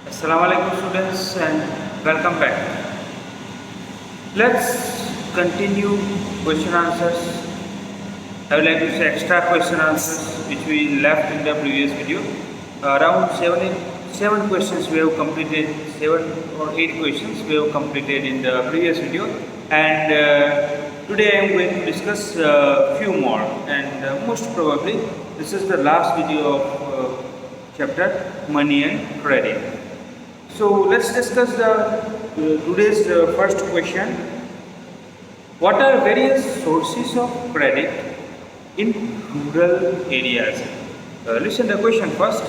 Assalamu alaikum students and welcome back. Let's continue question answers. I would like to say extra question answers which we left in the previous video. Around seven questions we have completed, 7 or 8 questions we have completed in the previous video, and today I am going to discuss few more, and most probably this is the last video of chapter money and credit. So let's discuss the today's first question. What are various sources of credit in rural areas? Listen the question first.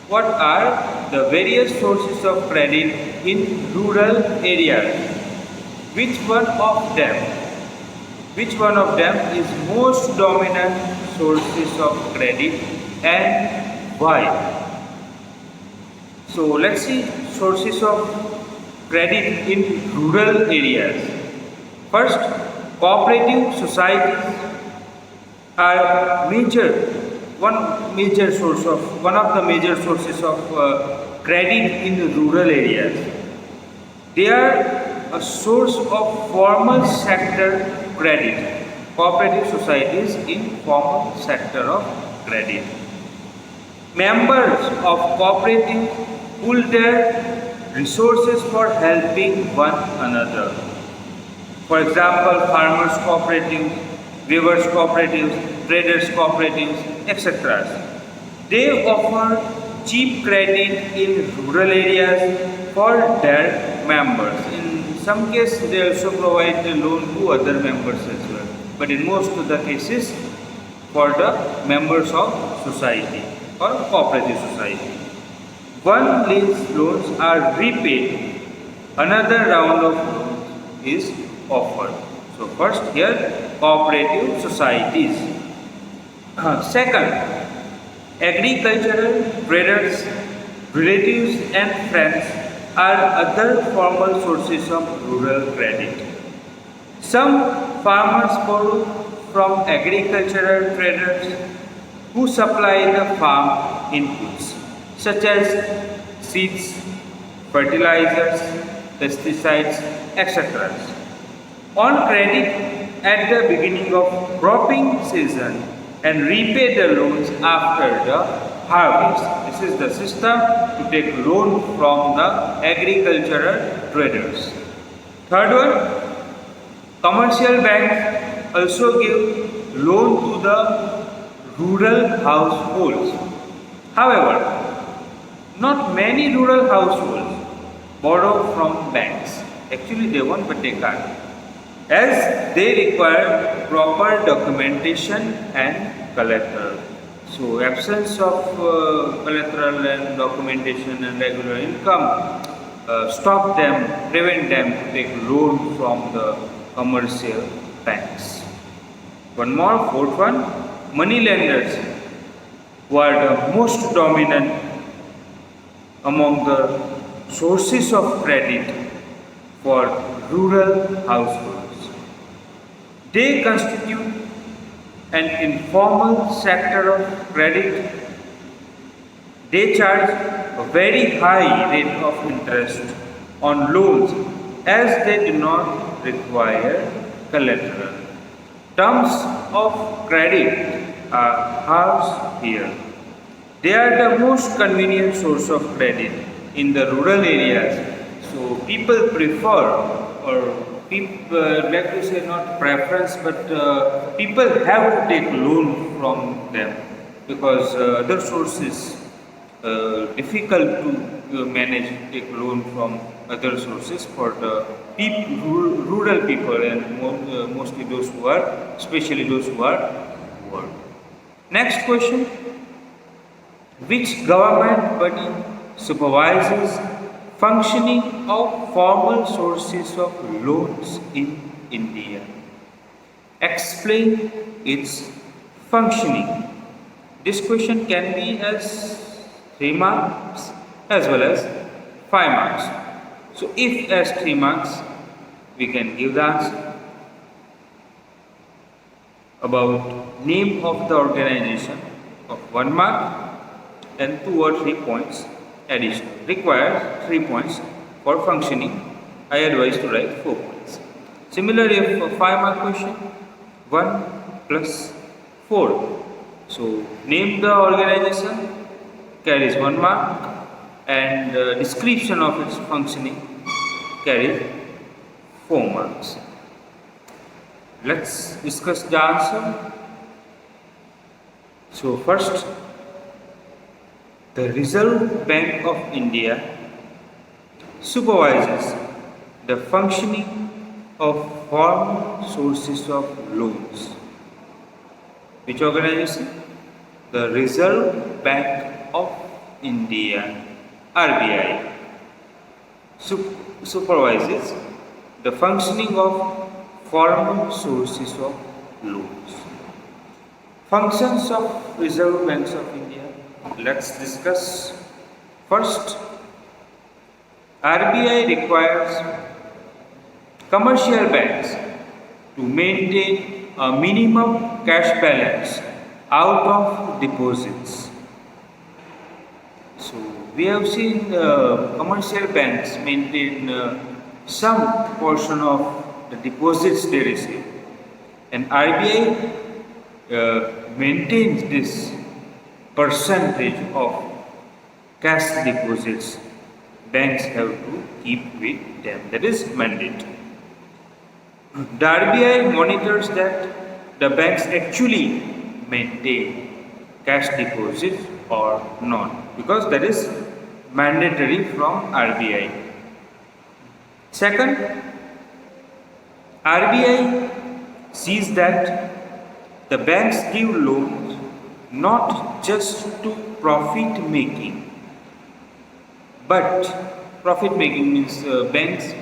What are the various sources of credit in rural areas? Which one of them is most dominant sources of credit and why? So let's see sources of credit in rural areas. First, cooperative societies are one of the major sources of credit in rural areas. They are a source of formal sector credit. Cooperative societies in formal sector of credit. Members of cooperative pool their resources for helping one another. For example, farmers cooperatives, weavers cooperatives, traders cooperatives, etc. They offer cheap credit in rural areas for their members. In some cases, they also provide a loan to other members as well. But in most of the cases, for the members of society or cooperative society. One lease loans are repaid, another round of loans is offered. So first here, cooperative societies. Second, agricultural traders, relatives and friends are other formal sources of rural credit. Some farmers borrow from agricultural traders who supply the farm inputs such as seeds, fertilizers, pesticides, etc. on credit at the beginning of cropping season and repay the loans after the harvest. This is the system to take loan from the agricultural traders. Third one, commercial banks also give loan to the rural households. However, not many rural households borrow from banks. Actually, they want, but they can't, as they require proper documentation and collateral. So, absence of collateral and documentation and regular income prevent them to take loan from the commercial banks. One more, fourth one, money lenders, who are the most dominant among the sources of credit for rural households. They constitute an informal sector of credit. They charge a very high rate of interest on loans as they do not require collateral. Terms of credit are housed here. They are the most convenient source of credit in the rural areas. So people prefer, or people like to say not preference, but people have to take loan from them because other sources difficult to manage, take loan from other sources for the rural people, and mostly those who are, especially those who are poor. Next question. Which government body supervises functioning of formal sources of loans in India? Explain its functioning. This question can be as 3 marks as well as 5 marks. So if as 3 marks, we can give the answer about name of the organization of 1 mark and 2 or 3 points, additional. Requires 3 points for functioning. I advise to write 4 points. Similarly, if a 5-mark question, 1 plus 4. So name the organization, carries 1 mark, and description of its functioning carries 4 marks. Let's discuss the answer. So first, the Reserve Bank of India supervises the functioning of foreign sources of loans. Which organization? The Reserve Bank of India, RBI, supervises the functioning of foreign sources of loans. Functions of Reserve Banks of India. Let's discuss. First, RBI requires commercial banks to maintain a minimum cash balance out of deposits. So we have seen commercial banks maintain some portion of the deposits they receive, and RBI maintains this percentage of cash deposits banks have to keep with them. That is mandate. The RBI monitors that the banks actually maintain cash deposits or not, because that is mandatory from RBI. Second, RBI sees that the banks give loans not just to profit making, but profit making means banks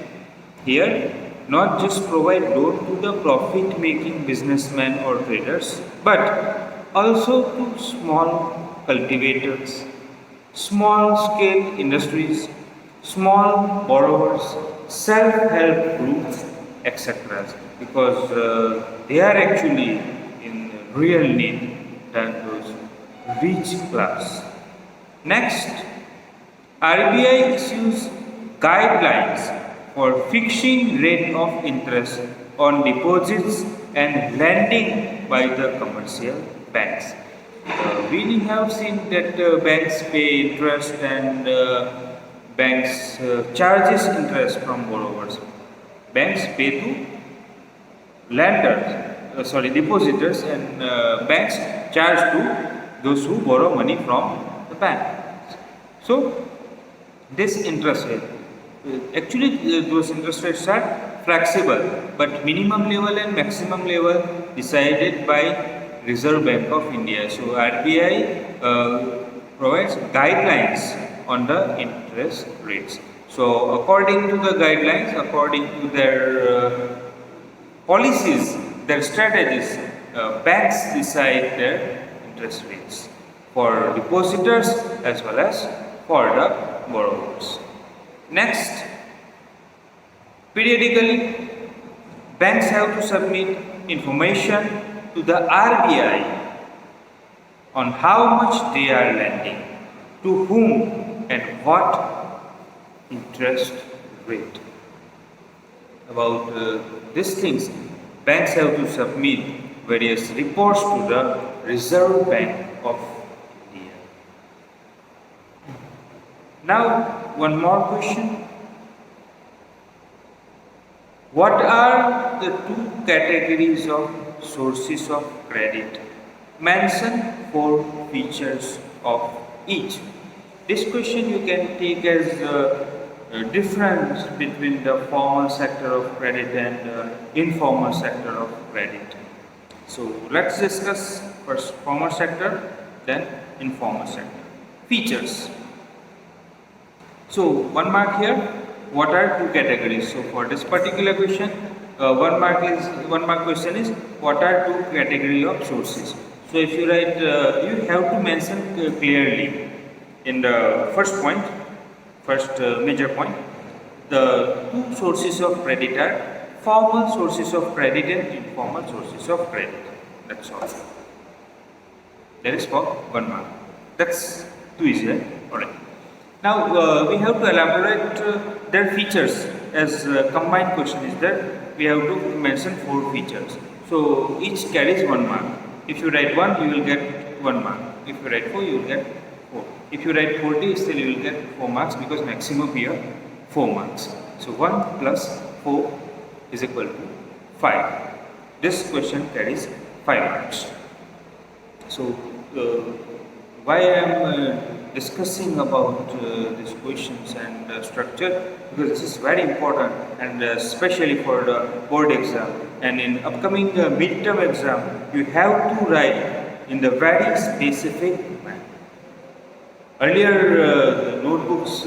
here not just provide loan to the profit making businessmen or traders, but also to small cultivators, small scale industries, small borrowers, self-help groups, etc. Because they are actually in real need than those rich class. Next, RBI issues guidelines for fixing rate of interest on deposits and lending by the commercial banks. We have seen that banks pay interest and banks charges interest from borrowers. Banks pay to lenders, depositors, and banks charge to those who borrow money from the bank. So this interest rate, actually those interest rates are flexible, but minimum level and maximum level decided by Reserve Bank of India. So RBI provides guidelines on the interest rates. So according to the guidelines, according to their policies, their strategies, banks decide their interest rates for depositors as well as for the borrowers. Next, periodically, banks have to submit information to the RBI on how much they are lending, to whom, and what interest rate. About these things, banks have to submit various reports to the Reserve Bank of India. Now, one more question. What are the two categories of sources of credit? Mention 4 features of each. This question you can take as a difference between the formal sector of credit and informal sector of credit. So let's discuss first formal sector, then informal sector. Features. So 1 mark here. What are 2 categories? So for this particular question, 1 mark question is what are 2 category of sources. So if you write, you have to mention clearly in the first point, major point, the 2 sources of credit are formal sources of credit and informal sources of credit. That's all. That is for 1 mark. That's too easy, right? Alright. Now we have to elaborate their features as combined question is there. We have to mention 4 features. So each carries 1 mark. If you write 1, you will get 1 mark. If you write 4, you will get 4. If you write 40, still you will get 4 marks because maximum here 4 marks. So 1 plus 4 is equal to 5. This question carries 5 marks. So why I am discussing about these questions and structure, because this is very important, and especially for the board exam and in upcoming midterm exam you have to write in the very specific manner. Earlier the notebooks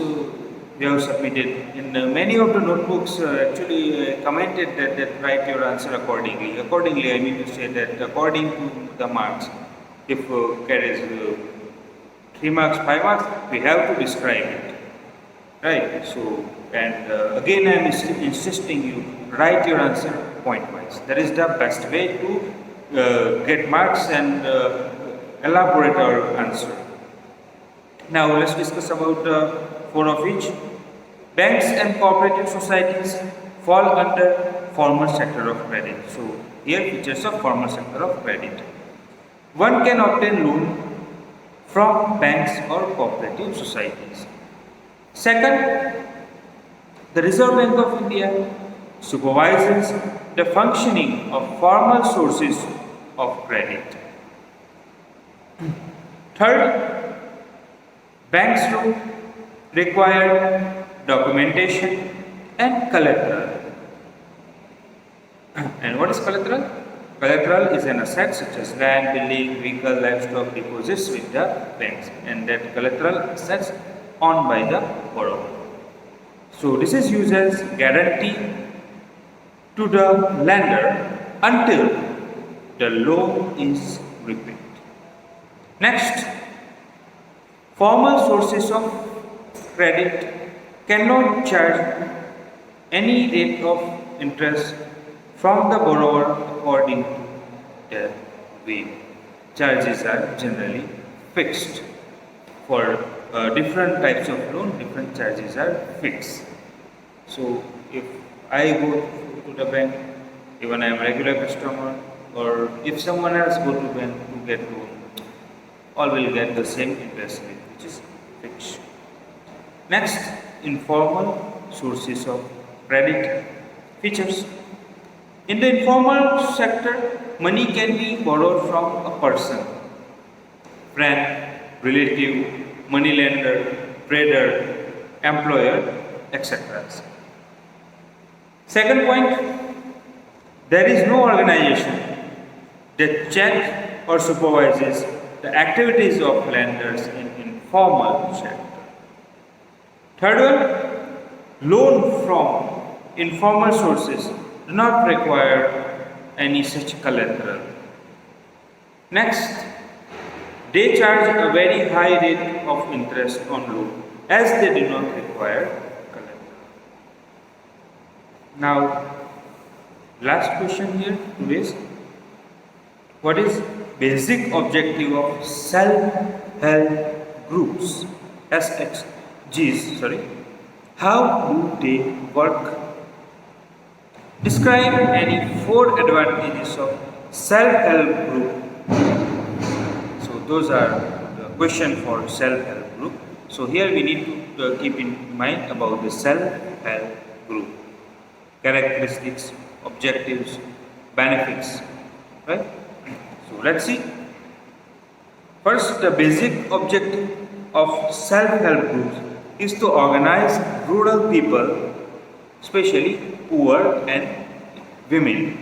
we have submitted, in many of the notebooks actually commented that write your answer accordingly. Accordingly, I mean to say that according to the marks, if carries 3 marks, 5 marks, we have to describe it, right? So, and again I am insisting you write your answer point wise. That is the best way to get marks and elaborate our answer. Now let's discuss about 4 of each. Banks and cooperative societies fall under formal sector of credit. So here features of formal sector of credit. One can obtain loan from banks or cooperative societies. Second, the Reserve Bank of India supervises the functioning of formal sources of credit. Third, banks do require documentation and collateral. And what is collateral? Collateral is an asset such as land, building, vehicle, livestock deposits with the banks, and that collateral assets owned by the borrower. So this is used as guarantee to the lender until the loan is repaid. Next, formal sources of credit cannot charge any rate of interest from the borrower according to their way. Charges are generally fixed. For different types of loan, different charges are fixed. So if I go to the bank, even I am a regular customer, or if someone else go to bank to get loan, all will get the same interest rate, which is fixed. Next, informal sources of credit features. In the informal sector, money can be borrowed from a person, friend, relative, moneylender, trader, employer, etc. Second point, there is no organization that checks or supervises the activities of lenders in informal sector. Third one, loan from informal sources do not require any such collateral. Next, they charge a very high rate of interest on loan as they do not require collateral. Now, last question here to raise. What is basic objective of self-help groups, SHGs? How do they work? Describe any 4 advantages of self-help group. So those are the question for self-help group. So here we need to keep in mind about the self-help group. Characteristics, objectives, benefits, right? So let's see. First, the basic objective of self-help groups is to organize rural people, especially poor and women,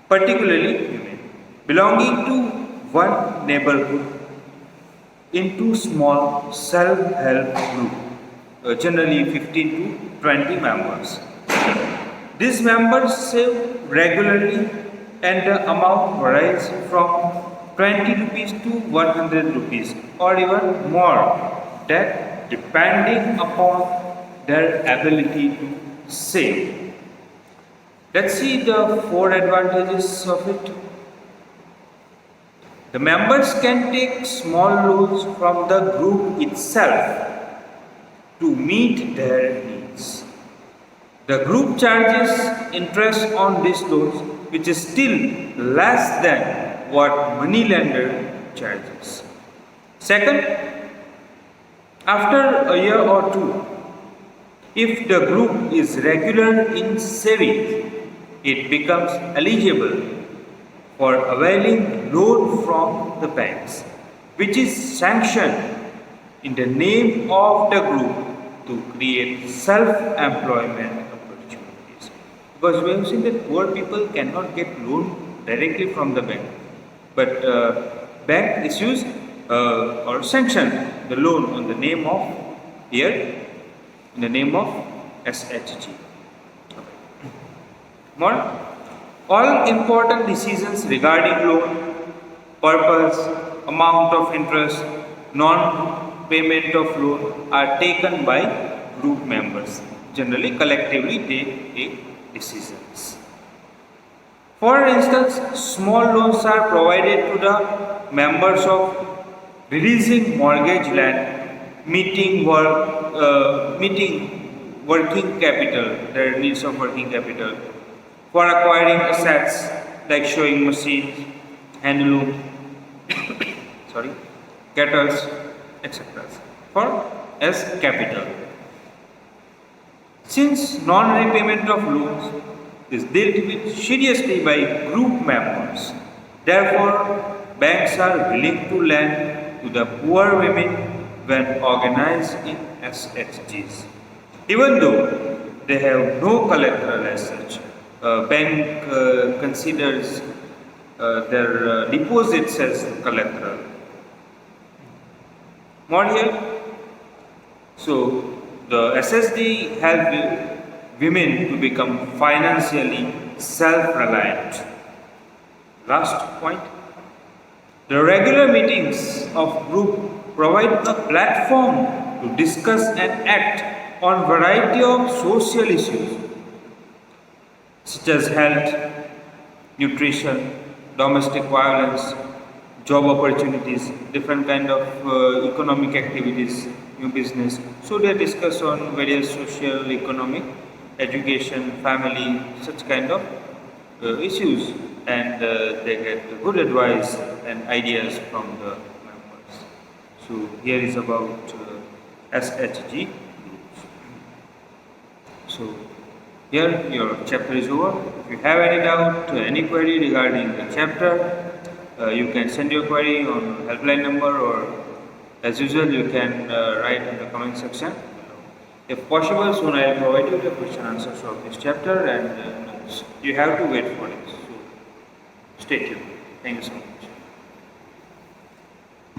particularly women, belonging to one neighborhood into small self-help group, generally 15 to 20 members. These members save regularly and the amount varies from 20 rupees to 100 rupees or even more, that depending upon their ability to save. Let's see the 4 advantages of it. The members can take small loans from the group itself to meet their needs. The group charges interest on these loans, which is still less than what moneylender charges. Second, after a year or two, if the group is regular in saving, it becomes eligible for availing loan from the banks, which is sanctioned in the name of the group to create self-employment opportunities. Because we have seen that poor people cannot get loan directly from the bank, but bank issues or sanction the loan on the name of here in the name of SHG. More, all important decisions regarding loan, purpose, amount of interest, non-payment of loan are taken by group members. Generally, collectively they take decisions. For instance, small loans are provided to the members of releasing mortgage land, meeting working capital, their needs of working capital, for acquiring assets like sewing machines, handloom, kettles, etc. for as capital. Since non-repayment of loans is dealt with seriously by group members, therefore banks are willing to lend to the poor women when organized in SHGs. Even though they have no collateral as such, bank considers their deposits as collateral. More here. So the SSD help women to become financially self-reliant. Last point. The regular meetings of group provide a platform to discuss and act on variety of social issues such as health, nutrition, domestic violence, job opportunities, different kind of economic activities, new business. So they discuss on various social, economic, education, family, such kind of issues, and they get good advice and ideas from the members. So here is about SHG groups. So here your chapter is over. If you have any doubt, any query regarding the chapter, you can send your query on helpline number, or as usual you can write in the comment section. If possible, soon I will provide you the question answers of this chapter, and you have to wait for it. So stay tuned. Thank you so much.